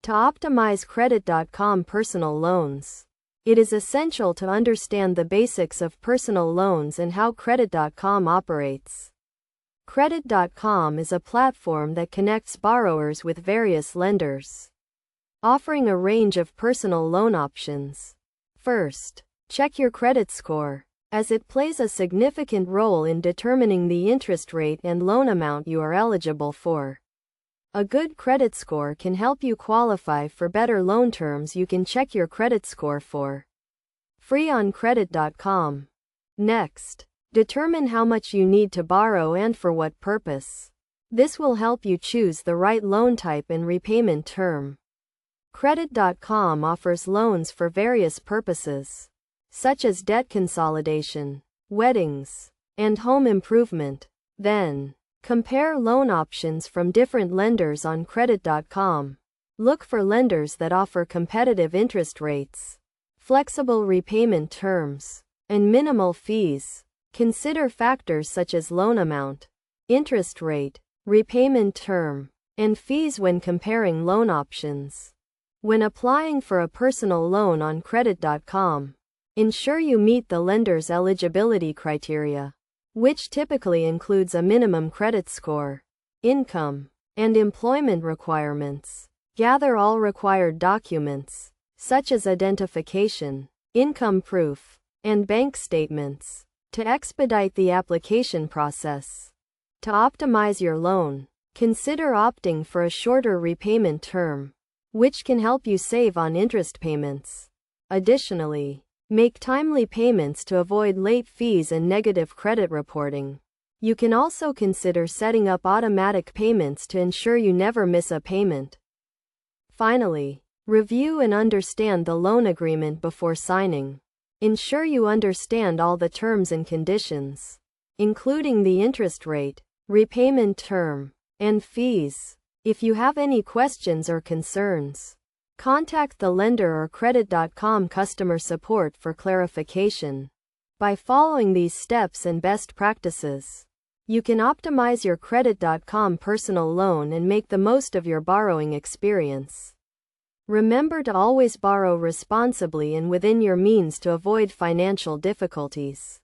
To optimize Credit.com personal loans, it is essential to understand the basics of personal loans and how Credit.com operates. Credit.com is a platform that connects borrowers with various lenders, offering a range of personal loan options. First, check your credit score, as it plays a significant role in determining the interest rate and loan amount you are eligible for. A good credit score can help you qualify for better loan terms. You can check your credit score for free on Credit.com. Next, determine how much you need to borrow and for what purpose. This will help you choose the right loan type and repayment term. Credit.com offers loans for various purposes, such as debt consolidation, weddings, and home improvement. Then, compare loan options from different lenders on Credit.com. Look for lenders that offer competitive interest rates, flexible repayment terms, and minimal fees. Consider factors such as loan amount, interest rate, repayment term, and fees when comparing loan options. When applying for a personal loan on Credit.com, ensure you meet the lender's eligibility criteria, which typically includes a minimum credit score, income, and employment requirements. Gather all required documents, such as identification, income proof, and bank statements, to expedite the application process. To optimize your loan, consider opting for a shorter repayment term, which can help you save on interest payments. Additionally, make timely payments to avoid late fees and negative credit reporting. You can also consider setting up automatic payments to ensure you never miss a payment. Finally, review and understand the loan agreement before signing. Ensure you understand all the terms and conditions, including the interest rate, repayment term, and fees. If you have any questions or concerns, contact the lender or Credit.com customer support for clarification. By following these steps and best practices, you can optimize your Credit.com personal loan and make the most of your borrowing experience. Remember to always borrow responsibly and within your means to avoid financial difficulties.